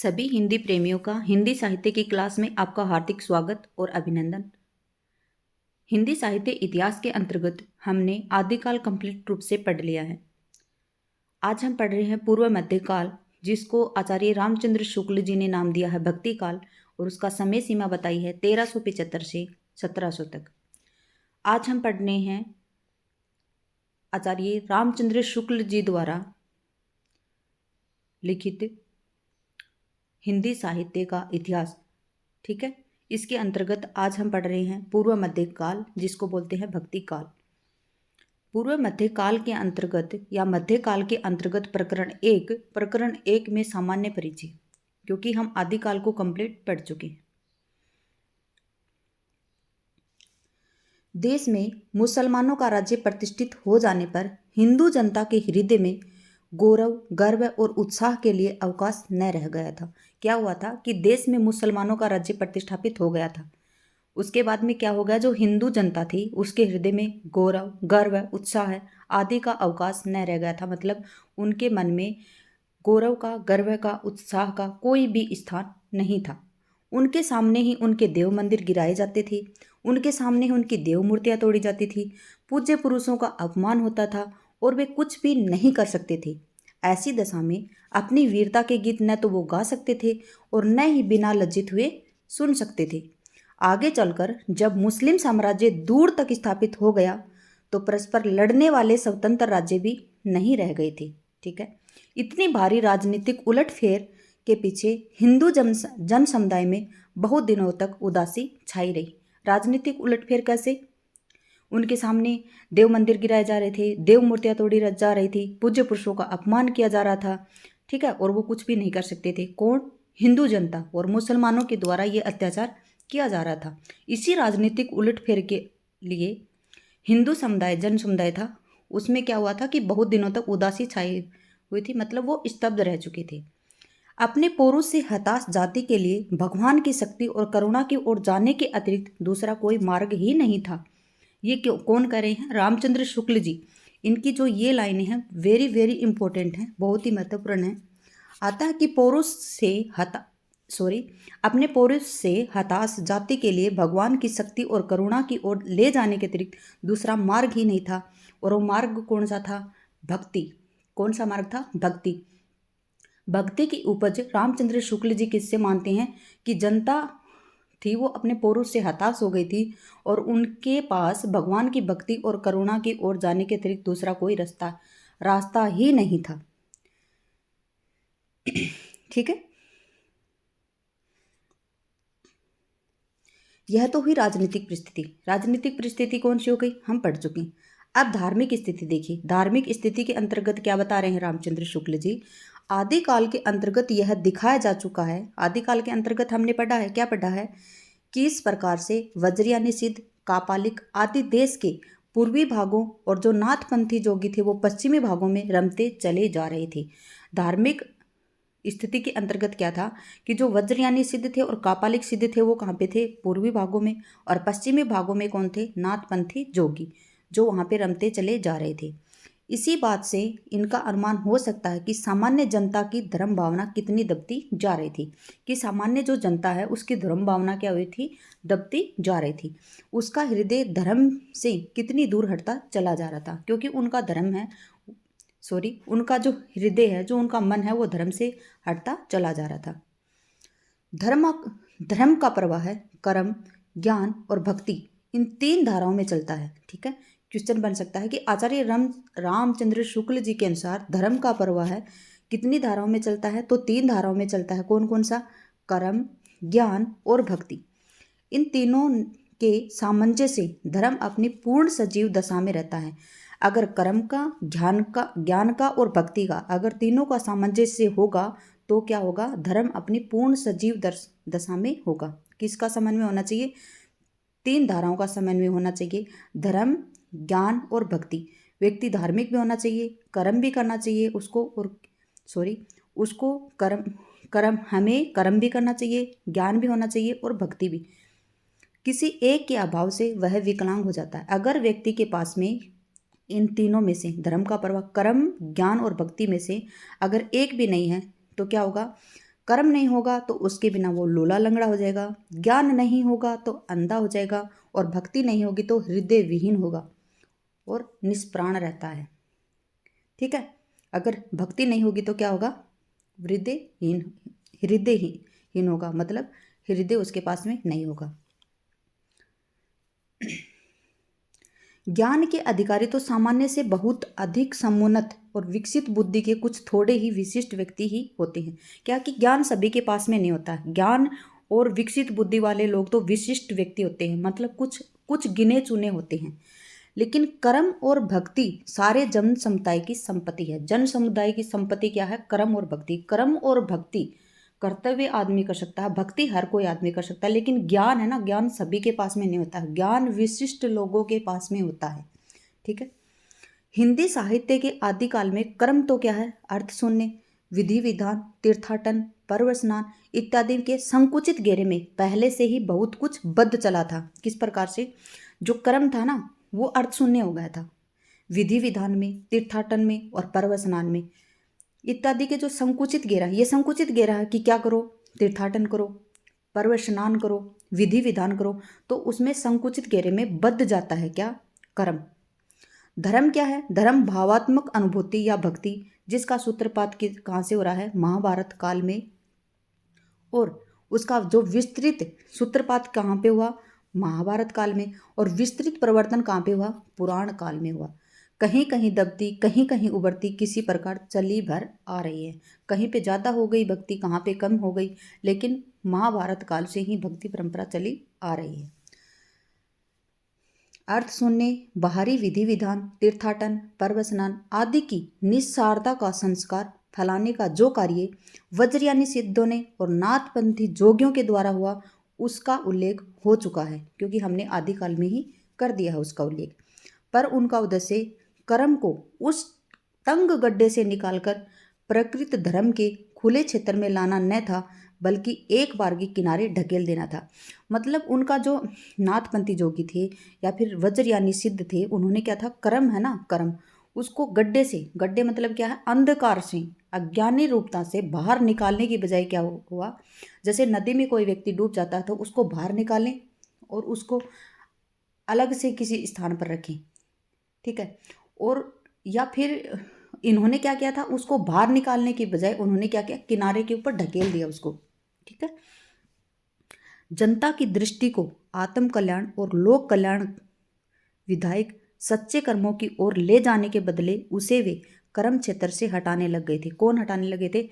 सभी हिंदी प्रेमियों का हिंदी साहित्य की क्लास में आपका हार्दिक स्वागत और अभिनंदन। हिंदी साहित्य इतिहास के अंतर्गत हमने आदिकाल कंप्लीट रूप से पढ़ लिया है। आज हम पढ़ रहे हैं पूर्व मध्यकाल, जिसको आचार्य रामचंद्र शुक्ल जी ने नाम दिया है भक्ति काल, और उसका समय सीमा बताई है 1375 से 1700 तक। आज हम पढ़ने हैं आचार्य रामचंद्र शुक्ल जी द्वारा लिखित हिंदी साहित्य का इतिहास। ठीक है, इसके अंतर्गत आज हम पढ़ रहे हैं पूर्व मध्यकाल, जिसको बोलते हैं भक्ति काल। पूर्व मध्यकाल के अंतर्गत या मध्यकाल के अंतर्गत प्रकरण एक में सामान्य परिचय, क्योंकि हम आदिकाल को कंप्लीट पढ़ चुके हैं। देश में मुसलमानों का राज्य प्रतिष्ठित हो जाने पर हिंदू जनता के हृदय में गौरव, गर्व और उत्साह के लिए अवकाश न रह गया था। क्या हुआ था कि देश में मुसलमानों का राज्य प्रतिष्ठापित हो गया था। उसके बाद में क्या हो गया, जो हिंदू जनता थी उसके हृदय में गौरव, गर्व, उत्साह आदि का अवकाश न रह गया था। मतलब उनके मन में गौरव का, गर्व का, उत्साह का कोई भी स्थान नहीं था। उनके सामने ही उनके देव मंदिर गिराए जाते थे, उनके सामने ही उनकी देव मूर्तियाँ तोड़ी जाती थी, पूज्य पुरुषों का अपमान होता था और वे कुछ भी नहीं कर सकते थे। ऐसी दशा में अपनी वीरता के गीत न तो वो गा सकते थे और न ही बिना लज्जित हुए सुन सकते थे। आगे चलकर जब मुस्लिम साम्राज्य दूर तक स्थापित हो गया तो परस्पर लड़ने वाले स्वतंत्र राज्य भी नहीं रह गए थे। ठीक है, इतनी भारी राजनीतिक उलटफेर के पीछे हिंदू जन समुदाय में बहुत दिनों तक उदासी छाई रही। राजनीतिक उलटफेर कैसे? उनके सामने देव मंदिर गिराए जा रहे थे, देव मूर्तियाँ तोड़ी जा रही थी, पूज्य पुरुषों का अपमान किया जा रहा था। ठीक है, और वो कुछ भी नहीं कर सकते थे। कौन? हिंदू जनता और मुसलमानों के द्वारा ये अत्याचार किया जा रहा था। इसी राजनीतिक उलटफेर के लिए हिंदू समुदाय, जन समुदाय था, उसमें क्या हुआ था कि बहुत दिनों तक उदासी छाई हुई थी। मतलब वो स्तब्ध रह चुके थे। अपने पौरुष से हताश जाति के लिए भगवान की शक्ति और करुणा की ओर जाने के अतिरिक्त दूसरा कोई मार्ग ही नहीं था। ये क्यों, कौन कह रहे हैं? रामचंद्र शुक्ल जी। इनकी जो ये लाइनें हैं वेरी वेरी इंपॉर्टेंट हैं, बहुत ही महत्वपूर्ण है। आता है कि अपने पौरुष से हताश जाति के लिए भगवान की शक्ति और करुणा की ओर ले जाने के अतिरिक्त दूसरा मार्ग ही नहीं था। और वो मार्ग कौन सा था? भक्ति। कौन सा मार्ग था? भक्ति। भक्ति की उपज रामचंद्र शुक्ल जी किससे मानते हैं कि जनता थी वो अपने पौरुष से हताश हो गई थी और उनके पास भगवान की भक्ति और करुणा की ओर जाने के अतिरिक्त दूसरा कोई रास्ता ही नहीं था। ठीक है, यह तो हुई राजनीतिक परिस्थिति। राजनीतिक परिस्थिति कौन सी हो गई, हम पढ़ चुके हैं। अब धार्मिक स्थिति देखिए। धार्मिक स्थिति के अंतर्गत क्या बता रहे हैं रामचंद्र शुक्ल जी? आदिकाल के अंतर्गत यह दिखाया जा चुका है। आदिकाल के अंतर्गत हमने पढ़ा है, क्या पढ़ा है कि इस प्रकार से वज्रयानी सिद्ध, कापालिक आदि देश के पूर्वी भागों और जो नाथपंथी जोगी थे वो पश्चिमी भागों में रमते चले जा रहे थे। धार्मिक स्थिति के अंतर्गत क्या था कि जो वज्रयानी सिद्ध थे और कापालिक सिद्ध थे वो कहाँ पे थे? पूर्वी भागों में। और पश्चिमी भागों में कौन थे? नाथपंथी जोगी, जो वहाँ पे रमते चले जा रहे थे। इसी बात से इनका अनुमान हो सकता है कि सामान्य जनता की धर्म भावना कितनी दबती जा रही थी। कि सामान्य जो जनता है उसकी धर्म भावना क्या हुई थी? दबती जा रही थी। उसका हृदय धर्म से कितनी दूर हटता चला जा रहा था, क्योंकि उनका धर्म है, उनका जो हृदय है, जो उनका मन है, वो धर्म से हटता चला जा रहा था। धर्म का प्रवाह है कर्म, ज्ञान और भक्ति, इन तीन धाराओं में चलता है। ठीक है, क्वेश्चन बन सकता है कि आचार्य रामचंद्र शुक्ल जी के अनुसार धर्म का प्रवाह है कितनी धाराओं में चलता है? तो तीन धाराओं में चलता है। कौन कौन सा? कर्म, ज्ञान और भक्ति। इन तीनों के सामंजस्य से धर्म अपनी पूर्ण सजीव दशा में रहता है। अगर कर्म का, ज्ञान का और भक्ति का, अगर तीनों का सामंजस्य होगा तो क्या होगा? धर्म अपनी पूर्ण सजीव दशा में होगा। किसका समन्वय होना चाहिए? तीन धाराओं का समन्वय होना चाहिए। धर्म, ज्ञान और भक्ति। व्यक्ति धार्मिक भी होना चाहिए, कर्म भी करना चाहिए हमें कर्म भी करना चाहिए, ज्ञान भी होना चाहिए और भक्ति भी। किसी एक के अभाव से वह विकलांग हो जाता है। अगर व्यक्ति के पास में इन तीनों में से, धर्म का प्रवाह, कर्म, ज्ञान और भक्ति में से अगर एक भी नहीं है तो क्या होगा? कर्म नहीं होगा तो उसके बिना वो लूला लंगड़ा हो जाएगा, ज्ञान नहीं होगा तो अंधा हो जाएगा, और भक्ति नहीं होगी तो हृदय विहीन होगा और निष्प्राण रहता है। ठीक है, अगर भक्ति नहीं होगी तो क्या होगा? हृदयहीन, हृदयहीन होगा, मतलब हृदय उसके पास में नहीं होगा। ज्ञान के अधिकारी तो सामान्य से बहुत अधिक समुन्नत और विकसित बुद्धि के कुछ थोड़े ही विशिष्ट व्यक्ति ही होते हैं। क्या कि ज्ञान सभी के पास में नहीं होता। ज्ञान और विकसित बुद्धि वाले लोग तो विशिष्ट व्यक्ति होते हैं, मतलब कुछ कुछ गिने चुने होते हैं। लेकिन कर्म और भक्ति सारे जन समुदाय की संपत्ति है। जन समुदाय की संपत्ति क्या है? कर्म और भक्ति। कर्म और भक्ति कर्तव्य आदमी कर सकता है, भक्ति हर कोई आदमी कर सकता है, लेकिन ज्ञान है ना, ज्ञान सभी के पास में नहीं होता है, ज्ञान विशिष्ट लोगों के पास में होता है। ठीक है, हिंदी साहित्य के आदिकाल में कर्म तो क्या है? अर्थ शून्य, विधि विधान, तीर्थाटन, पर्व स्नान इत्यादि के संकुचित घेरे में पहले से ही बहुत कुछ बद्ध चला था। किस प्रकार से? जो कर्म था ना वो अर्थ शून्य हो गया था। विधि विधान में, तीर्थाटन में और पर्व स्नान में इत्यादि के जो संकुचित घेरा, ये संकुचित घेरा है कि क्या करो? तीर्थाटन करो, पर्व स्नान करो, विधि विधान करो, तो उसमें संकुचित घेरे में बद्ध जाता है क्या? कर्म। धर्म क्या है? धर्म भावात्मक अनुभूति या भक्ति, जिसका सूत्रपात कहाँ से हो रहा है? महाभारत काल में, और उसका जो विस्तृत सूत्रपात कहाँ पे हुआ? महाभारत काल में, और विस्तृत प्रवर्तन कहाँ पे हुआ? पुराण काल में हुआ। कहीं कहीं दबती, कहीं कहीं उभरती, किसी प्रकार चली भर आ रही है। कहीं पे ज़्यादा हो गई भक्ति, कहाँ पे कम हो गई, लेकिन महाभारत काल से ही भक्ति परंपरा चली आ रही है। अर्थ शून्य, बाहरी विधि विधान, तीर्थाटन, पर्व स्नान आदि की निस्सारता का संस्कार फैलाने का जो कार्य वज्र यानी सिद्धों ने और नाथपंथी जोगियों के द्वारा हुआ, उसका उल्लेख हो चुका है, क्योंकि हमने आदिकाल में ही कर दिया है उसका उल्लेख। पर उनका उद्देश्य कर्म को उस तंग गड्ढे से निकालकर प्रकृत धर्म के खुले क्षेत्र में लाना न था, बल्कि एक बार के किनारे ढकेल देना था। मतलब उनका जो नाथपंथी जोगी थे या फिर वज्र यानी सिद्ध थे, उन्होंने क्या था? कर्म है ना, कर्म उसको गड्ढे से, गड्ढे मतलब क्या है? अंधकार से, अज्ञानी रूपता से बाहर निकालने की बजाय क्या हुआ? जैसे नदी में कोई व्यक्ति डूब जाता है तो उसको बाहर निकालें और उसको अलग से किसी स्थान पर रखें। ठीक है, और या फिर इन्होंने क्या किया था? उसको बाहर निकालने की बजाय उन्होंने क्या किया? किनारे के ऊपर ढकेल दिया उसको। ठीक है, जनता की दृष्टि को आत्म कल्याण और लोक कल्याण विधायक सच्चे कर्मों की ओर ले जाने के बदले उसे वे कर्म क्षेत्र से हटाने लग गए थे। कौन हटाने लगे थे?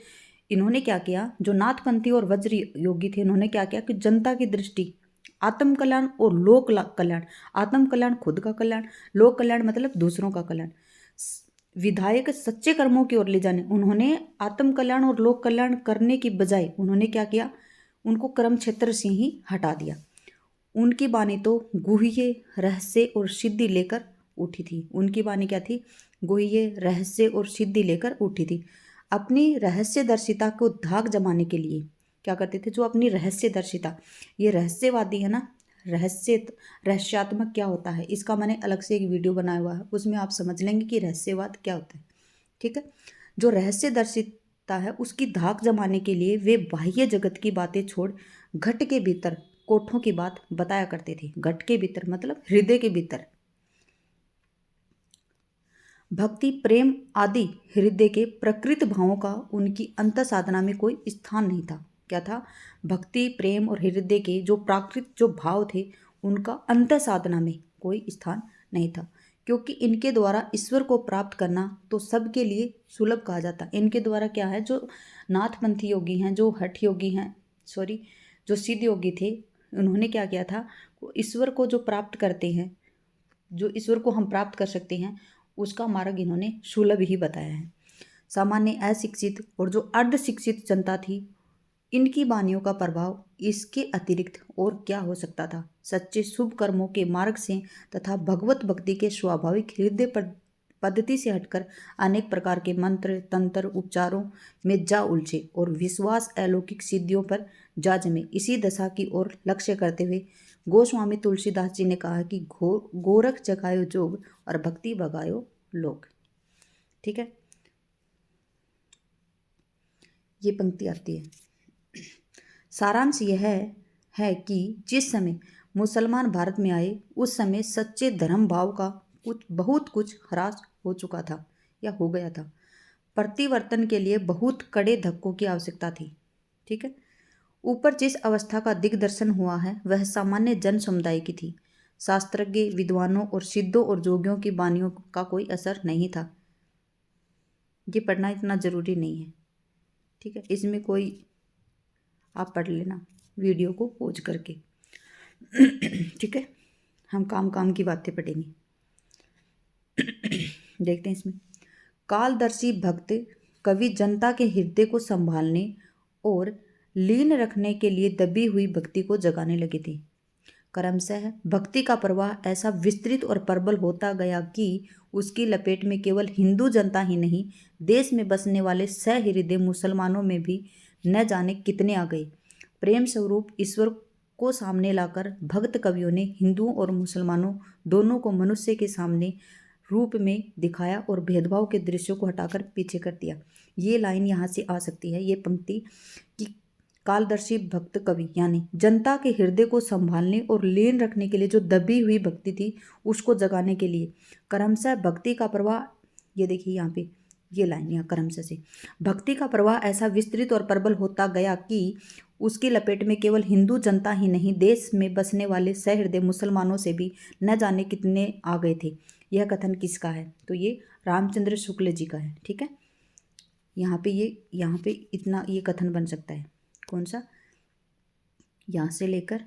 इन्होंने क्या किया? जो नाथपंथी और वज्र योगी थे, इन्होंने क्या किया कि जनता की दृष्टि आत्म कल्याण और लोक कल्याण, आत्म कल्याण खुद का कल्याण, लोक कल्याण मतलब दूसरों का कल्याण, विधायक सच्चे कर्मों की ओर ले जाने, उन्होंने आत्म कल्याण और लोक कल्याण करने की बजाय उन्होंने क्या किया? उनको कर्म क्षेत्र से ही हटा दिया। उनकी वाणी तो गुह्य रहस्य और सिद्धि लेकर उठी थी। उनकी वाणी क्या थी? गुह्य रहस्य और सिद्धि लेकर उठी थी। अपनी रहस्यदर्शिता को धाक जमाने के लिए क्या करते थे? जो अपनी रहस्यदर्शिता, ये रहस्यवादी है ना, रहस्यात्मक क्या होता है, इसका मैंने अलग से एक वीडियो बनाया हुआ है, उसमें आप समझ लेंगे कि रहस्यवाद क्या होता है। ठीक है, जो रहस्यदर्शिता है उसकी धाक जमाने के लिए वे बाह्य जगत की बातें छोड़ घट के भीतर कोठों की बात बताया करते थे। घट के भीतर मतलब हृदय के भीतर। भक्ति, प्रेम आदि हृदय के प्रकृत भावों का उनकी अंत साधना में कोई स्थान नहीं था। क्या था? भक्ति, प्रेम और हृदय के जो प्राकृत जो भाव थे, उनका अंत साधना में कोई स्थान नहीं था, क्योंकि इनके द्वारा ईश्वर को प्राप्त करना तो सबके लिए सुलभ कहा जाता। इनके द्वारा क्या है? जो नाथपंथी योगी हैं, जो हठ योगी हैं, जो सिद्ध योगी थे, उन्होंने क्या किया था? ईश्वर को जो प्राप्त करते हैं, जो ईश्वर को हम प्राप्त कर सकते हैं, उसका मार्ग इन्होंने सुलभ ही बताया है। सामान्य अशिक्षित और जो अर्ध शिक्षित जनता थी, इनकी वाणियों का प्रभाव इसके अतिरिक्त और क्या हो सकता था? सच्चे शुभ कर्मों के मार्ग से तथा भगवत भक्ति के स्वाभाविक हृदय पद्धति से हटकर अनेक प्रकार के मंत्र, तंत्र, उपचारों में जा उलझे और विश्वास अलौकिक सिद्धियों पर जा जमे। इसी दशा की ओर लक्ष्य करते हुए गोस्वामी तुलसीदास जी ने कहा कि गोरख जगायो जोग और भक्ति भगायो लोग। ठीक है, ये पंक्ति आती है। सारांश यह है कि जिस समय मुसलमान भारत में आए उस समय सच्चे धर्म भाव का बहुत कुछ ह्रास हो चुका था या हो गया था। परिवर्तन के लिए बहुत कड़े धक्कों की आवश्यकता थी। ठीक है। ऊपर जिस अवस्था का दिग्दर्शन हुआ है वह सामान्य जन समुदाय की थी। शास्त्रज्ञ, विद्वानों और सिद्धों और जोगियों की वाणियों का कोई असर नहीं था। ये पढ़ना इतना ज़रूरी नहीं है। ठीक है, इसमें कोई आप पढ़ लेना वीडियो को पॉज करके। ठीक है, हम काम की बातें पढ़ेंगे। देखते हैं इसमें। कालदर्शी भक्त कवि जनता के हृदय को संभालने और लीन रखने के लिए दबी हुई भक्ति को जगाने लगे थे। क्रमशः भक्ति का प्रवाह ऐसा विस्तृत और प्रबल होता गया कि उसकी लपेट में केवल हिंदू जनता ही नहीं, देश में बसने वाले सहृदय मुसलमानों में भी न जाने कितने आ गए। प्रेम स्वरूप ईश्वर को सामने लाकर भक्त कवियों ने हिंदुओं और मुसलमानों दोनों को मनुष्य के सामने रूप में दिखाया और भेदभाव के दृश्यों को हटाकर पीछे कर दिया। ये लाइन यहाँ से आ सकती है, ये पंक्ति कि कालदर्शी भक्त कवि यानी जनता के हृदय को संभालने और लीन रखने के लिए जो दबी हुई भक्ति थी उसको जगाने के लिए क्रमशः भक्ति का प्रवाह, ये देखिए यहाँ पे ये लाइन यहाँ क्रमशः से, भक्ति का प्रवाह ऐसा विस्तृत और प्रबल होता गया कि उसकी लपेट में केवल हिंदू जनता ही नहीं, देश में बसने वाले सहृदय मुसलमानों से भी न जाने कितने आ गए थे। यह कथन किसका है? तो ये रामचंद्र शुक्ल जी का है। ठीक है, यहाँ पे इतना ये कथन बन सकता है। कौन सा? यहाँ से लेकर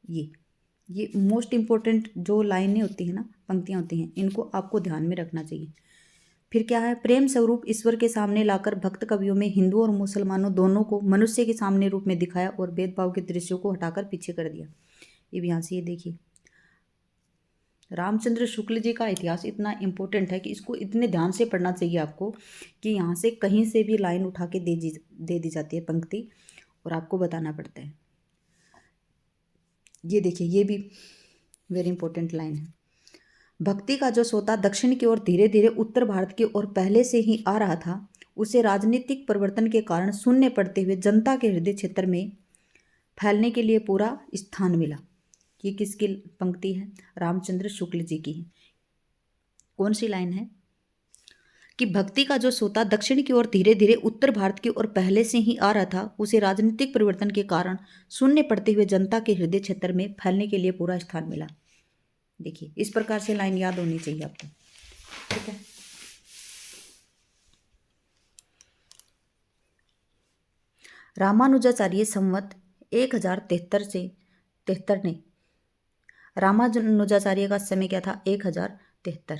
ये मोस्ट इम्पोर्टेंट जो लाइनें होती हैं ना, पंक्तियाँ होती हैं, इनको आपको ध्यान में रखना चाहिए। फिर क्या है? प्रेम स्वरूप ईश्वर के सामने लाकर भक्त कवियों में हिंदू और मुसलमानों दोनों को मनुष्य के सामने रूप में दिखाया और भेदभाव के दृश्यों को हटाकर पीछे कर दिया। ये भी यहाँ से ये देखिए, रामचंद्र शुक्ल जी का इतिहास इतना इम्पोर्टेंट है कि इसको इतने ध्यान से पढ़ना चाहिए आपको कि यहाँ से कहीं से भी लाइन उठा के दे दी जाती है पंक्ति और आपको बताना पड़ता है। ये देखिए, ये भी वेरी इंपॉर्टेंट लाइन है। भक्ति का जो सोता दक्षिण की ओर धीरे धीरे उत्तर भारत की ओर पहले से ही आ रहा था, उसे राजनीतिक परिवर्तन के कारण शून्य पड़ते हुए जनता के हृदय क्षेत्र में फैलने के लिए पूरा स्थान मिला। ये किसकी पंक्ति है? रामचंद्र शुक्ल जी की है। कौन सी लाइन है? कि भक्ति का जो सोता दक्षिण की ओर धीरे धीरे उत्तर भारत की ओर पहले से ही आ रहा था, उसे राजनीतिक परिवर्तन के कारण शून्य पड़ते हुए जनता के हृदय क्षेत्र में फैलने के लिए पूरा स्थान मिला। देखिए, इस प्रकार से लाइन याद होनी चाहिए आपको। ठीक है, रामानुजाचार्य संवत 1073 से 73 ने, रामानुजाचार्य का समय क्या था? 1073।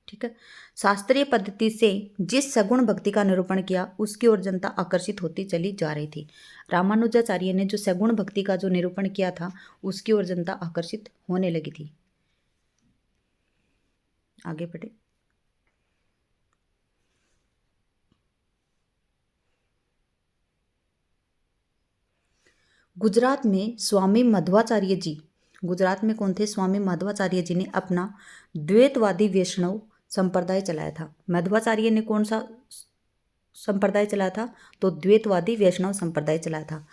ठीक है, शास्त्रीय पद्धति से जिस सगुण भक्ति का निरूपण किया उसकी ओर जनता आकर्षित होती चली जा रही थी। रामानुजाचार्य ने जो सगुण भक्ति का जो निरूपण किया था उसकी ओर जनता आकर्षित होने लगी थी। आगे बढ़े। गुजरात में स्वामी मध्वाचार्य जी, गुजरात में कौन थे? स्वामी मध्वाचार्य जी ने अपना द्वैतवादी वैष्णव संप्रदाय चलाया था। मध्वाचार्य ने कौन सा संप्रदाय चलाया था? तो द्वैतवादी वैष्णव संप्रदाय चलाया था,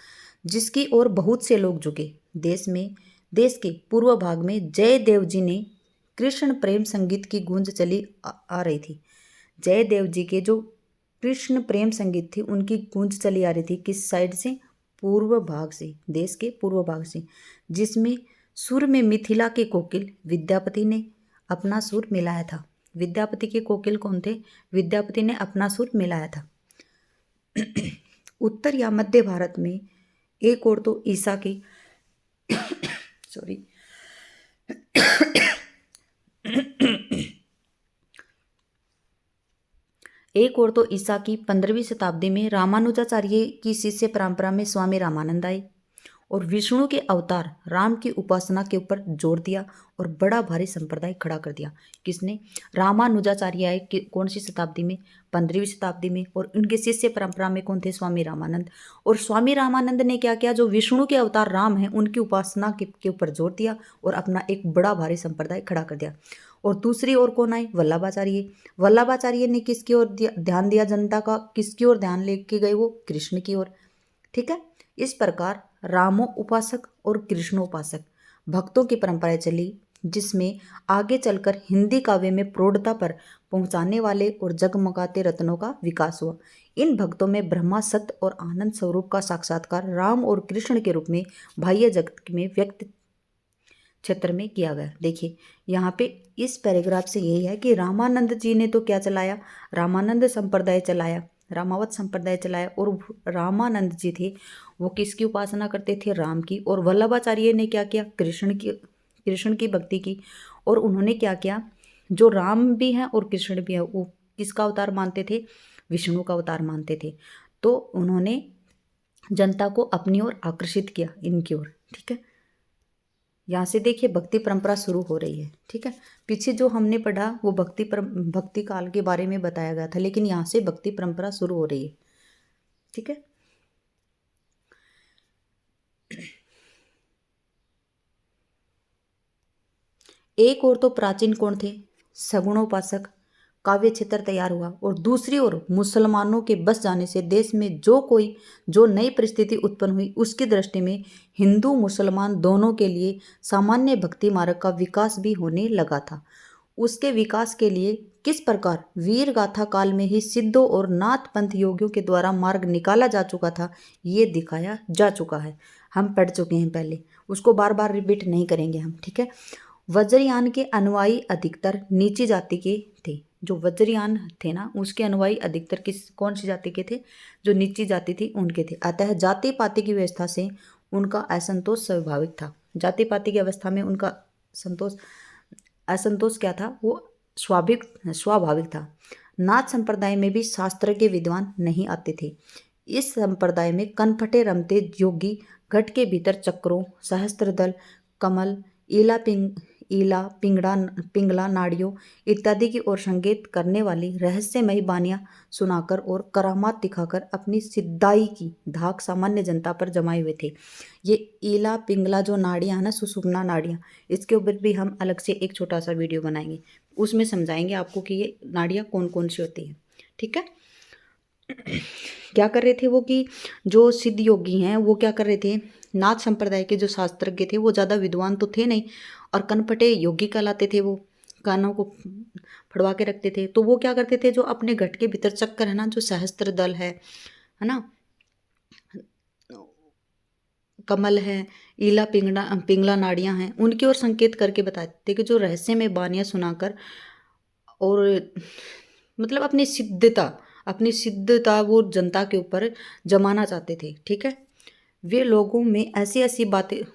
जिसकी ओर बहुत से लोग झुके। देश के पूर्व भाग में जयदेव जी ने कृष्ण प्रेम संगीत की गूंज चली आ रही थी। जयदेव जी के जो कृष्ण प्रेम संगीत थी उनकी गूंज चली आ रही थी। किस साइड से? पूर्व भाग से, देश के पूर्व भाग से, जिसमें सुर में मिथिला के कोकिल विद्यापति ने अपना सुर मिलाया था। विद्यापति के कोकिल कौन थे? विद्यापति ने अपना सुर मिलाया था। उत्तर या मध्य भारत में एक और तो ईसा की एक और तो ईसा की 15वीं शताब्दी में रामानुजाचार्य की शिष्य परंपरा में स्वामी रामानंद आए और विष्णु के अवतार राम की उपासना के ऊपर जोर दिया और बड़ा भारी संप्रदाय खड़ा कर दिया। किसने? रामानुजाचार्य आए। कौन सी शताब्दी में? 15वीं शताब्दी में। और उनके शिष्य परंपरा में कौन थे? स्वामी रामानंद। और स्वामी रामानंद ने क्या किया? जो विष्णु के अवतार राम हैं उनकी उपासना के ऊपर जोर दिया और अपना एक बड़ा भारी संप्रदाय खड़ा कर दिया। और दूसरी ओर कौन आए? वल्लभाचार्य। वल्लभाचार्य ने किसकी ओर ध्यान दिया जनता का? किसकी ओर ध्यान लेके गए? वो कृष्ण की ओर। ठीक है। इस प्रकार रामो उपासक और कृष्णोपासक भक्तों की परंपराएं चली, जिसमें आगे चलकर हिंदी काव्य में प्रौढ़ता पर पहुंचाने वाले और जगमगाते रत्नों का विकास हुआ। इन भक्तों में ब्रह्मा सत्य और आनंद स्वरूप का साक्षात्कार राम और कृष्ण के रूप में बाह्य जगत में व्यक्त क्षेत्र में किया गया। देखिए यहाँ पे इस पैराग्राफ से यही है कि रामानंद जी ने तो क्या चलाया? रामानंद संप्रदाय चलाया, रामावत संप्रदाय चलाया। और रामानंद जी थे वो किसकी उपासना करते थे? राम की। और वल्लभाचार्य ने क्या किया? कृष्ण की भक्ति की। और उन्होंने क्या किया? जो राम भी हैं और कृष्ण भी हैं, वो किसका अवतार मानते थे? विष्णु का अवतार मानते थे। तो उन्होंने जनता को अपनी ओर आकर्षित किया, इनकी ओर। ठीक है। यहाँ से देखिए भक्ति परंपरा शुरू हो रही है। ठीक है। पीछे जो हमने पढ़ा वो भक्ति काल के बारे में बताया गया था, लेकिन यहाँ से भक्ति परंपरा शुरू हो रही है। ठीक है। एक ओर तो प्राचीन कौन थे? सगुणोपासक, काव्य क्षेत्र तैयार हुआ। और दूसरी ओर मुसलमानों के बस जाने से देश में जो नई परिस्थिति उत्पन्न हुई, उसकी दृष्टि में हिंदू मुसलमान दोनों के लिए सामान्य भक्ति मार्ग का विकास भी होने लगा था। उसके विकास के लिए किस प्रकार वीर गाथा काल में ही सिद्धों और नाथ पंथ योगियों के द्वारा मार्ग निकाला जा चुका था, ये दिखाया जा चुका है। हम पढ़ चुके हैं पहले, उसको बार बार रिपीट नहीं करेंगे हम। ठीक है। वज्रयान के अनुयायी अधिकतर नीची जाति के थे। जो वज्रयान थे ना, उसके अनुयायी अधिकतर कौन सी जाति के थे? जो नीची जाति थी उनके थे। अतः जाति पाति की व्यवस्था से उनका असंतोष स्वाभाविक था। जाति पाति की अवस्था में उनका असंतोष क्या था? वो स्वाभाविक था। नाथ संप्रदाय में भी शास्त्र के विद्वान नहीं आते थे। इस संप्रदाय में कनपटे रमते योगी घट के भीतर चक्रों, सहस्त्रदल, कमल, पिंगला नाड़ियों इत्यादि की ओर संकेत करने वाली रहस्यमयी बानियां सुनाकर और करामात दिखाकर अपनी सिद्धाई की धाक सामान्य जनता पर जमाए हुए थे। ये ईला पिंगला जो नाड़ियां है ना, सुषुम्ना नाड़ियां, इसके ऊपर भी हम अलग से एक छोटा सा वीडियो बनाएंगे, उसमें समझाएंगे आपको कि ये नाड़ियां कौन कौन सी होती हैं। ठीक है। क्या कर रहे थे वो कि जो सिद्ध योगी हैं वो क्या कर रहे थे? नाथ संप्रदाय के जो शास्त्रज्ञ थे वो ज़्यादा विद्वान तो थे नहीं, और कनपटे योगी कहलाते थे। वो कानों को फड़वा के रखते थे। तो वो क्या करते थे? जो अपने घट के भीतर चक्कर है ना, जो सहस्त्र दल है ना, कमल है, ईला पिंगला नाड़ियां हैं, उनकी ओर संकेत करके बताते थे कि जो रहस्य में बानियां सुनाकर और मतलब अपनी सिद्धता वो जनता के ऊपर जमाना चाहते थे। ठीक है। वे लोगों में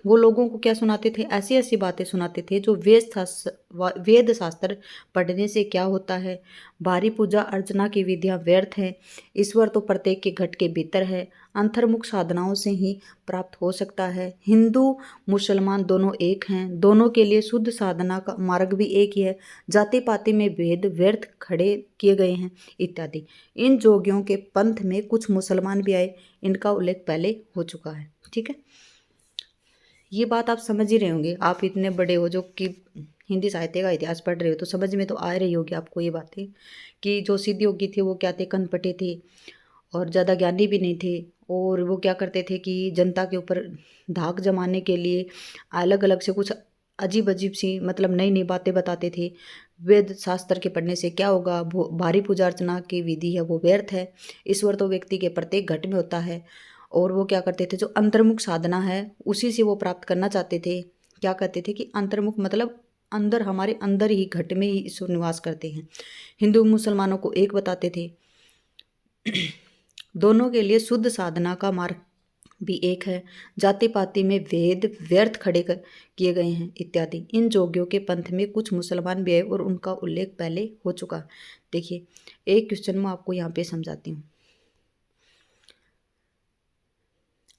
वो लोगों को क्या सुनाते थे? ऐसी ऐसी बातें सुनाते थे जो वेद शास्त्र पढ़ने से क्या होता है, भारी पूजा अर्चना की विधियां व्यर्थ है, ईश्वर तो प्रत्येक के घट के भीतर है, अंतर्मुख साधनाओं से ही प्राप्त हो सकता है, हिंदू मुसलमान दोनों एक हैं, दोनों के लिए शुद्ध साधना का मार्ग भी एक ही है, जाति पाति में भेद व्यर्थ खड़े किए गए हैं इत्यादि। इन जोगियों के पंथ में कुछ मुसलमान भी आए, इनका उल्लेख पहले हो चुका है। ठीक है। ये बात आप समझ ही रहे होंगे, आप इतने बड़े हो जो कि हिंदी साहित्य का इतिहास पढ़ रहे हो, तो समझ में तो आ रही होगी आपको ये बातें कि जो सिद्ध योगी थे वो क्या थे? कनपटे थे और ज़्यादा ज्ञानी भी नहीं थे। और वो क्या करते थे कि जनता के ऊपर धाक जमाने के लिए अलग अलग से कुछ अजीब अजीब सी मतलब नई नई बातें बताते थे। वेद शास्त्र के पढ़ने से क्या होगा? भारी पूजा अर्चना की विधि है वो व्यर्थ है, ईश्वर तो व्यक्ति के प्रत्येक घट में होता है। और वो क्या करते थे? जो अंतर्मुख साधना है उसी से वो प्राप्त करना चाहते थे। क्या कहते थे कि अंतर्मुख मतलब अंदर, हमारे अंदर ही घट में ही ईश्वर निवास करते हैं। हिंदू मुसलमानों को एक बताते थे। दोनों के लिए शुद्ध साधना का मार्ग भी एक है, जाति पाति में वेद व्यर्थ किए गए हैं इत्यादि। इन जोगियों के पंथ में कुछ मुसलमान भी आए और उनका उल्लेख पहले हो चुका। देखिए एक क्वेश्चन मैं आपको यहाँ पे समझाती हूँ।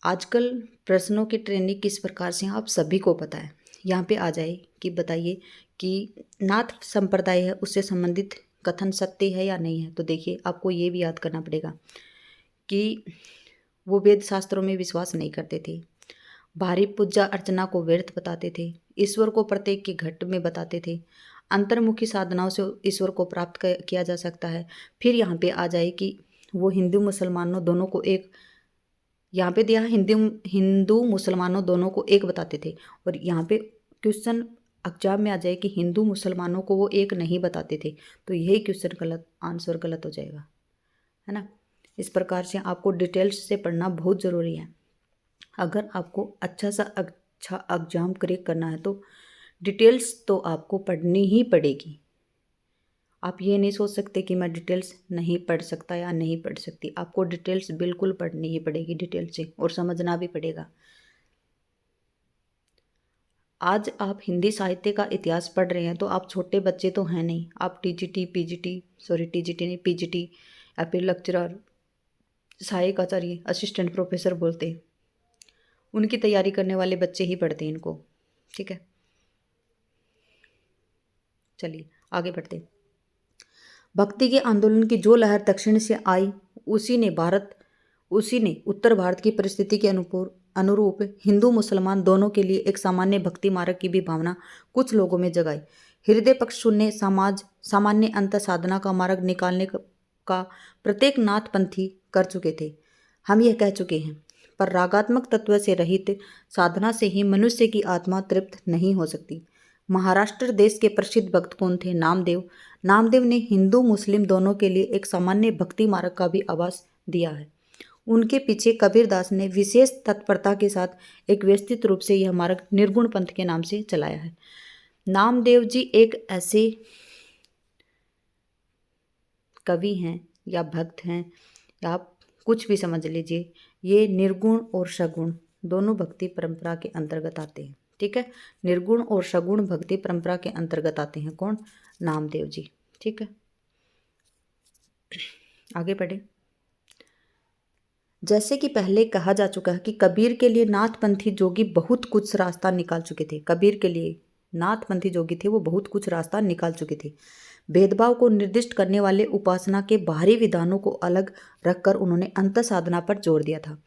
आजकल प्रश्नों की ट्रेनिंग किस प्रकार से आप सभी को पता है। यहाँ पे आ जाए कि बताइए कि नाथ संप्रदाय है उससे संबंधित कथन सत्य है या नहीं है। तो देखिए आपको ये भी याद करना पड़ेगा कि वो वेद शास्त्रों में विश्वास नहीं करते थे, भारी पूजा अर्चना को व्यर्थ बताते थे, ईश्वर को प्रत्येक के घट में बताते थे, अंतर्मुखी साधनाओं से ईश्वर को प्राप्त किया जा सकता है। फिर यहाँ पे आ जाए कि वो हिंदू मुसलमानों दोनों को एक, यहाँ पे दिया हिंदू हिंदू मुसलमानों दोनों को एक बताते थे, और यहाँ पे क्वेश्चन एग्जाम में आ जाए कि हिंदू मुसलमानों को वो एक नहीं बताते थे, तो यही क्वेश्चन गलत, आंसर गलत हो जाएगा, है ना। इस प्रकार से आपको डिटेल्स से पढ़ना बहुत ज़रूरी है। अगर आपको अच्छा एग्जाम क्रैक करना है तो डिटेल्स तो आपको पढ़नी ही पड़ेगी। आप ये नहीं सोच सकते कि मैं डिटेल्स नहीं पढ़ सकता या नहीं पढ़ सकती, आपको डिटेल्स बिल्कुल पढ़नी ही पड़ेगी डिटेल से, और समझना भी पड़ेगा। आज आप हिंदी साहित्य का इतिहास पढ़ रहे हैं तो आप छोटे बच्चे तो हैं नहीं, आप टीजीटी नहीं पीजीटी या फिर लेक्चरर, सहायक आचार्य, असिस्टेंट प्रोफेसर बोलते हैं, उनकी तैयारी करने वाले बच्चे ही पढ़ते हैं इनको, ठीक है। चलिए आगे बढ़ते हैं। भक्ति के आंदोलन की जो लहर दक्षिण से आई, उसी ने उत्तर भारत की परिस्थिति के अनुरूप हिंदू मुसलमान दोनों के लिए एक सामान्य भक्ति मार्ग की भी भावना कुछ लोगों में जगाई। हृदय पक्ष शून्य सामान्य अंत साधना का मार्ग निकालने का प्रत्येक नाथपंथी कर चुके थे। हम यह कह चुके हैं, पर रागात्मक तत्व से रहित साधना से ही मनुष्य की आत्मा तृप्त नहीं हो सकती। महाराष्ट्र देश के प्रसिद्ध भक्त कौन थे? नामदेव ने हिंदू मुस्लिम दोनों के लिए एक सामान्य भक्ति मार्ग का भी आभास दिया है। उनके पीछे कबीरदास ने विशेष तत्परता के साथ एक व्यवस्थित रूप से यह मार्ग निर्गुण पंथ के नाम से चलाया है। नामदेव जी एक ऐसे कवि हैं या भक्त हैं, या आप कुछ भी समझ लीजिए, ये निर्गुण और सगुण दोनों भक्ति परंपरा के अंतर्गत आते हैं, ठीक है। निर्गुण और सगुण भक्ति परंपरा के अंतर्गत आते हैं कौन? नामदेव जी, ठीक है। आगे बढ़े। जैसे कि पहले कहा जा चुका है कि कबीर के लिए नाथपंथी जोगी बहुत कुछ रास्ता निकाल चुके थे। कबीर के लिए नाथपंथी जोगी थे, वो बहुत कुछ रास्ता निकाल चुके थे। भेदभाव को निर्दिष्ट करने वाले उपासना के बाहरी विधानों को अलग रखकर उन्होंने अंत साधना पर जोर दिया था।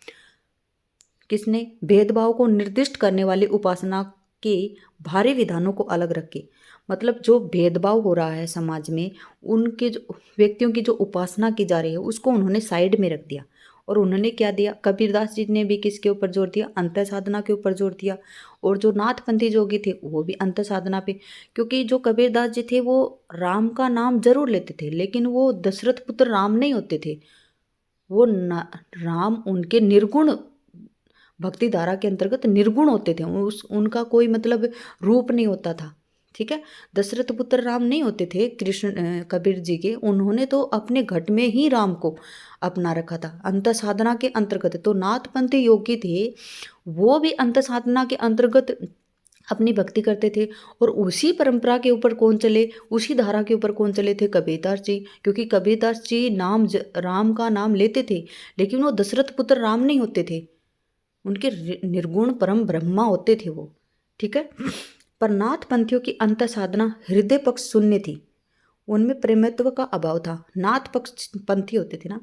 किसने? भेदभाव को निर्दिष्ट करने वाले उपासना के बाहरी विधानों को अलग रख के, मतलब जो भेदभाव हो रहा है समाज में, उनके जो व्यक्तियों की जो उपासना की जा रही है उसको उन्होंने साइड में रख दिया, और उन्होंने क्या दिया? कबीरदास जी ने भी किसके ऊपर जोर दिया? अंत साधना के ऊपर जोर दिया। और जो नाथपंथी जोगी थे वो भी अंत साधना पे, क्योंकि जो कबीरदास जी थे वो राम का नाम जरूर लेते थे, लेकिन वो दशरथ पुत्र राम नहीं होते थे। वो राम उनके निर्गुण भक्ति धारा के अंतर्गत निर्गुण होते थे, उनका कोई मतलब रूप नहीं होता था, ठीक है। दशरथ पुत्र राम नहीं होते थे कृष्ण कबीर जी के, उन्होंने तो अपने घट में ही राम को अपना रखा था अंत साधना के अंतर्गत। तो नाथपंथी योगी थे, वो भी अंत साधना के अंतर्गत अपनी भक्ति करते थे, और उसी परंपरा के ऊपर कौन चले, उसी धारा के ऊपर कौन चले थे? कबीरदास जी। क्योंकि कबीरदास जी राम का नाम लेते थे, लेकिन वो दशरथ पुत्र राम नहीं होते थे, उनके निर्गुण परम ब्रह्मा होते थे वो, ठीक है। पर नाथपंथियों की अंत साधना हृदय पक्ष शून्य थी, उनमें प्रेमत्व का अभाव था। नाथ पक्ष पंथी होते थे ना,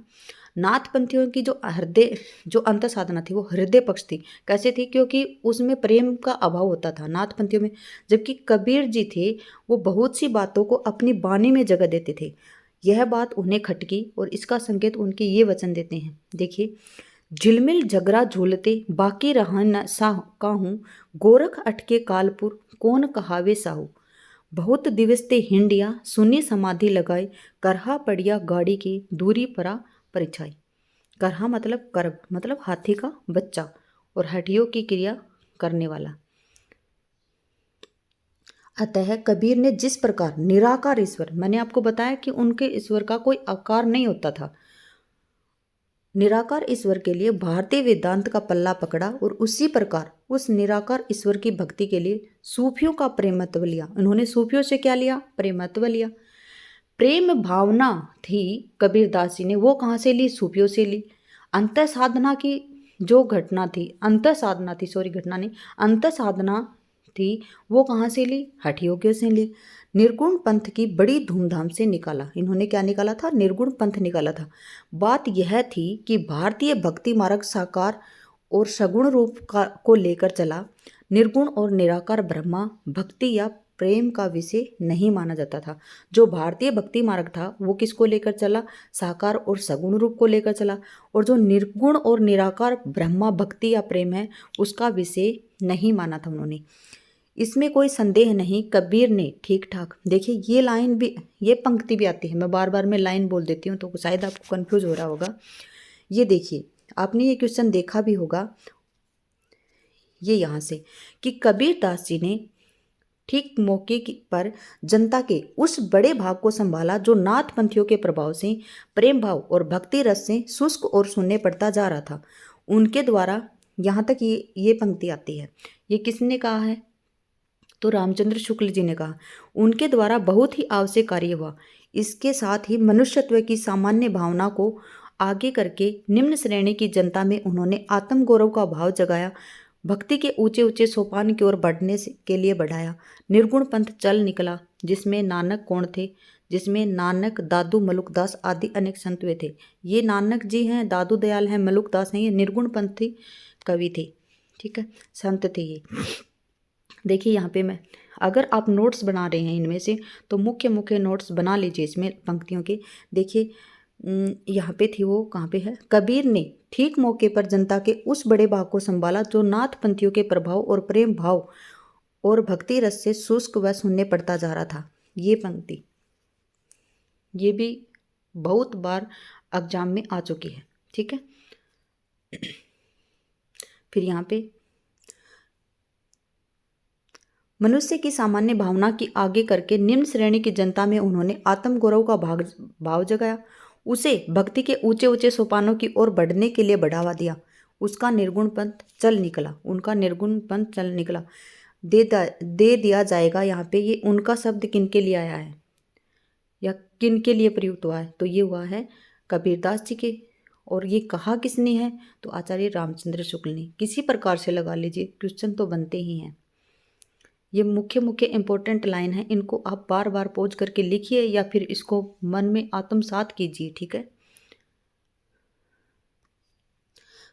नाथपंथियों की जो अंत साधना थी वो हृदय पक्ष थी। कैसे थी? क्योंकि उसमें प्रेम का अभाव होता था नाथपंथियों में। जबकि कबीर जी थे, वो बहुत सी बातों को अपनी वाणी में जगह देते थे। यह बात उन्हें खटकी, और इसका संकेत उनके ये वचन देते हैं, देखिए। झिलमिल झगड़ा झूलते बाकी रहा न काहूँ, गोरख अटके कालपुर कौन कहावे साहू। बहुत दिवस ते हिंडिया सुनी समाधि लगाई, करहा पड़िया गाड़ी की दूरी परा परिछाई। करहा मतलब कर्ब, मतलब हाथी का बच्चा, और हटियों की क्रिया करने वाला। अतः कबीर ने जिस प्रकार निराकार ईश्वर, मैंने आपको बताया कि उनके ईश्वर का कोई आकार नहीं होता था, निराकार ईश्वर के लिए भारतीय वेदांत का पल्ला पकड़ा, और उसी प्रकार उस निराकार ईश्वर की भक्ति के लिए सूफियों का प्रेमत्व लिया। उन्होंने सूफियों से क्या लिया? प्रेमत्व लिया। प्रेम भावना थी कबीरदास जी ने, वो कहाँ से ली? सूफियों से ली। अंत साधना की जो घटना थी, अंत साधना थी, वो कहाँ से ली? हठ योगियों से ली। निर्गुण पंथ की बड़ी धूमधाम से निकाला। इन्होंने क्या निकाला था? निर्गुण पंथ निकाला था। बात यह थी कि भारतीय भक्ति मार्ग साकार और सगुण रूप को लेकर चला। निर्गुण और निराकार ब्रह्मा भक्ति या प्रेम का विषय नहीं माना जाता था। जो भारतीय भक्ति मार्ग था वो किसको लेकर चला? साकार और सगुण रूप को लेकर चला। और जो निर्गुण और निराकार ब्रह्मा भक्ति या प्रेम है उसका विषय नहीं माना था उन्होंने। इसमें कोई संदेह नहीं, कबीर ने ठीक ठाक, देखिए ये लाइन भी, ये पंक्ति भी आती है, मैं बार बार में लाइन बोल देती हूँ तो शायद आपको कंफ्यूज हो रहा होगा। ये देखिए, आपने ये क्वेश्चन देखा भी होगा, ये यहाँ से, कि कबीर दास जी ने ठीक मौके पर जनता के उस बड़े भाग को संभाला जो नाथ पंथियों के प्रभाव से, प्रेम भाव और भक्ति रस से शुष्क और शून्य पड़ता जा रहा था। उनके द्वारा, यहाँ तक ये पंक्ति आती है, ये किसने कहा है? तो रामचंद्र शुक्ल जी ने कहा। उनके द्वारा बहुत ही आवश्यक कार्य हुआ। इसके साथ ही मनुष्यत्व की सामान्य भावना को आगे करके निम्न श्रेणी की जनता में उन्होंने आत्मगौरव का भाव जगाया, भक्ति के ऊंचे ऊंचे सोपान की ओर बढ़ने के लिए बढ़ाया। निर्गुण पंथ चल निकला, जिसमें नानक कौन थे? जिसमें नानक, दादू, मलुकदास आदि अनेक संत हुए थे। ये नानक जी हैं, दादू दयाल हैं, मलुकदास हैं, ये निर्गुण पंथी कवि थे, ठीक है, संत थे ये। देखिए यहाँ पे मैं, अगर आप नोट्स बना रहे हैं इनमें से तो मुख्य मुख्य नोट्स बना लीजिए इसमें पंक्तियों के। देखिए यहाँ पे थी वो, कहाँ पे है? कबीर ने ठीक मौके पर जनता के उस बड़े भाग को संभाला जो नाथ पंथियों के प्रभाव और प्रेम भाव और भक्ति रस से शुष्क व शून्य पड़ता जा रहा था। ये पंक्ति, ये भी बहुत बार एग्जाम में आ चुकी है, ठीक है। फिर यहाँ पे, मनुष्य की सामान्य भावना की आगे करके निम्न श्रेणी की जनता में उन्होंने आत्मगौरव का भाव जगाया, उसे भक्ति के ऊंचे ऊंचे सोपानों की ओर बढ़ने के लिए बढ़ावा दिया। उसका निर्गुण पंथ चल निकला, उनका निर्गुण पंथ चल निकला। दे दिया जाएगा, यहाँ पे ये उनका शब्द किन के लिए आया है या किन के लिए प्रयुक्त हुआ है? तो ये हुआ है कबीरदास जी के। और ये कहा किसने है? तो आचार्य रामचंद्र शुक्ल ने। किसी प्रकार से लगा लीजिए, क्वेश्चन तो बनते ही हैं। ये मुख्य मुख्य इंपॉर्टेंट लाइन है, इनको आप बार बार पॉज करके लिखिए या फिर इसको मन में आत्मसात कीजिए, ठीक है।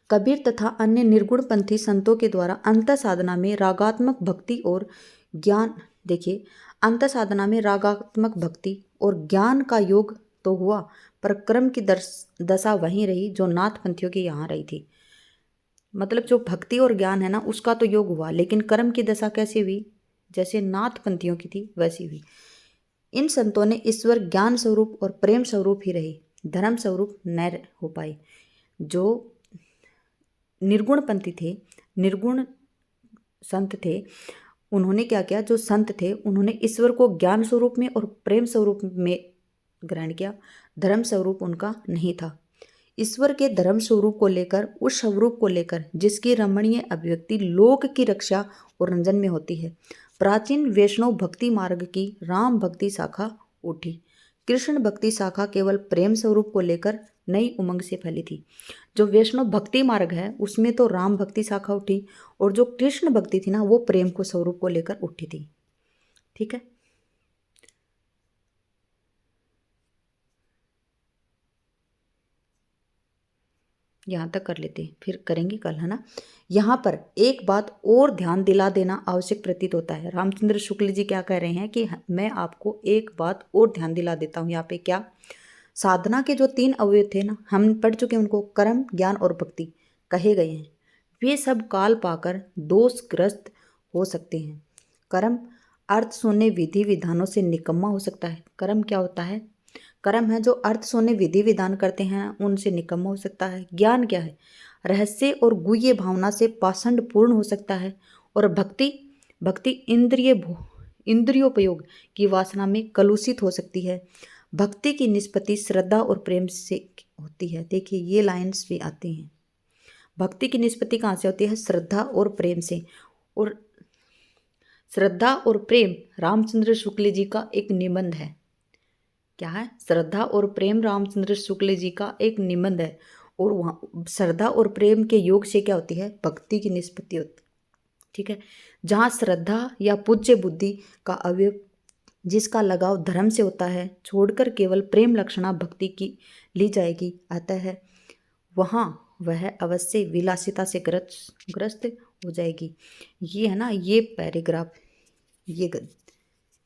कबीर तथा अन्य निर्गुण पंथी संतों के द्वारा अंत साधना में रागात्मक भक्ति और ज्ञान, देखिए अंत साधना में रागात्मक भक्ति और ज्ञान का योग तो हुआ, पर क्रम की दशा वहीं रही जो नाथ पंथियों की यहाँ रही थी। मतलब जो भक्ति और ज्ञान है ना, उसका तो योग हुआ, लेकिन कर्म की दशा कैसी हुई? जैसे नाथ पंथियों की थी वैसी हुई। इन संतों ने ईश्वर ज्ञान स्वरूप और प्रेम स्वरूप ही रहे, धर्म स्वरूप न हो पाए। जो निर्गुण पंथी थे, निर्गुण संत थे, उन्होंने क्या किया? जो संत थे उन्होंने ईश्वर को ज्ञान स्वरूप में और प्रेम स्वरूप में ग्रहण किया, धर्म स्वरूप उनका नहीं था। ईश्वर के धर्म स्वरूप को लेकर, उस स्वरूप को लेकर जिसकी रमणीय अभिव्यक्ति लोक की रक्षा और रंजन में होती है, प्राचीन वैष्णव भक्ति मार्ग की राम भक्ति शाखा उठी। कृष्ण भक्ति शाखा केवल प्रेम स्वरूप को लेकर नई उमंग से फैली थी। जो वैष्णव भक्ति मार्ग है उसमें तो राम भक्ति शाखा उठी, और जो कृष्ण भक्ति थी ना वो प्रेम को स्वरूप को लेकर उठी थी, ठीक है। यहाँ तक कर लेते हैं, फिर करेंगे कल, है ना। यहाँ पर एक बात और ध्यान दिला देना आवश्यक प्रतीत होता है। रामचंद्र शुक्ल जी क्या कह रहे हैं कि मैं आपको एक बात और ध्यान दिला देता हूँ। यहाँ पे क्या? साधना के जो 3 अवयव थे ना, हम पढ़ चुके हैं, उनको कर्म, ज्ञान और भक्ति कहे गए हैं। वे सब काल पाकर दोषग्रस्त हो सकते हैं। कर्म अर्थ शून्य विधि विधानों से निकम्मा हो सकता है। कर्म क्या होता है? कर्म है जो अर्थ शून्य विधि विधान करते हैं, उनसे निकम्मा हो सकता है। ज्ञान क्या है? रहस्य और गुह्य भावना से पाषंड पूर्ण हो सकता है। और भक्ति, भक्ति इंद्रियोपयोग की वासना में कलुषित हो सकती है। भक्ति की निष्पत्ति श्रद्धा और प्रेम से होती है। देखिए ये लाइन्स भी आती हैं। भक्ति की निष्पत्ति कहाँ से होती है? श्रद्धा और प्रेम से। और श्रद्धा और प्रेम रामचंद्र शुक्ल जी का एक निबंध है। क्या है? श्रद्धा और प्रेम रामचंद्र शुक्ल जी का एक निबंध है। और वहाँ श्रद्धा और प्रेम के योग से क्या होती है? भक्ति की निष्पत्ति होती है, ठीक है। जहाँ श्रद्धा या पूज्य बुद्धि का अवयव, जिसका लगाव धर्म से होता है, छोड़कर केवल प्रेम लक्षणा भक्ति की ली जाएगी, अतः है वहाँ वह अवश्य विलासिता से ग्रस्त हो जाएगी। ये है ना, ये पैराग्राफ, ये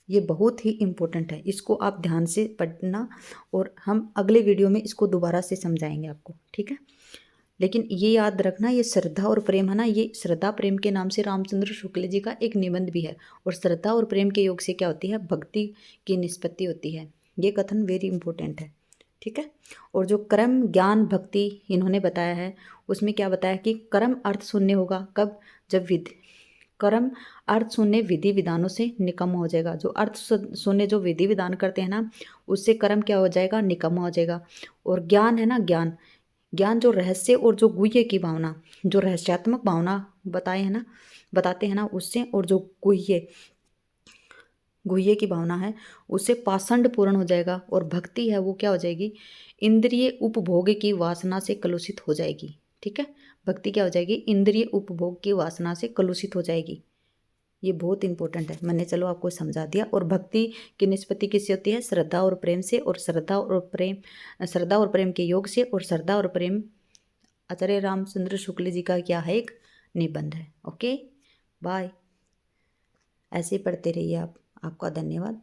ये बहुत ही इम्पोर्टेंट है, इसको आप ध्यान से पढ़ना और हम अगले वीडियो में इसको दोबारा से समझाएंगे आपको, ठीक है। लेकिन ये याद रखना, ये श्रद्धा और प्रेम है ना, ये श्रद्धा प्रेम के नाम से रामचंद्र शुक्ल जी का एक निबंध भी है। और श्रद्धा और प्रेम के योग से क्या होती है, भक्ति की निष्पत्ति होती है। ये कथन वेरी इंपॉर्टेंट है, ठीक है। और जो कर्म ज्ञान भक्ति इन्होंने बताया है, उसमें क्या बताया कि कर्म अर्थ शून्य होगा कब, जब विधि कर्म अर्थ शून्य विधि विधानों से निकम्मा हो जाएगा। जो अर्थ शून्य जो विधि विधान करते हैं ना, उससे कर्म क्या हो जाएगा, निकम्मा हो जाएगा। और ज्ञान है ना, ज्ञान ज्ञान जो रहस्य और जो गुह्य की भावना, जो रहस्यात्मक भावना बताते हैं ना उससे, और जो गुह्य गुह्य की भावना है उससे पाषंड पूर्ण हो जाएगा। और भक्ति है वो क्या हो जाएगी, इंद्रिय उपभोग की वासना से कलुषित हो जाएगी, ठीक है। भक्ति क्या हो जाएगी, इंद्रिय उपभोग की वासना से कलुषित हो जाएगी। ये बहुत इंपॉर्टेंट है, मैंने चलो आपको समझा दिया। और भक्ति की निष्पत्ति किससे होती है, श्रद्धा और प्रेम से। और श्रद्धा और प्रेम के योग से। और श्रद्धा और प्रेम आचार्य रामचंद्र शुक्ल जी का क्या है, एक निबंध है। Okay, bye. ऐसे ही पढ़ते रहिए आप। आपका धन्यवाद।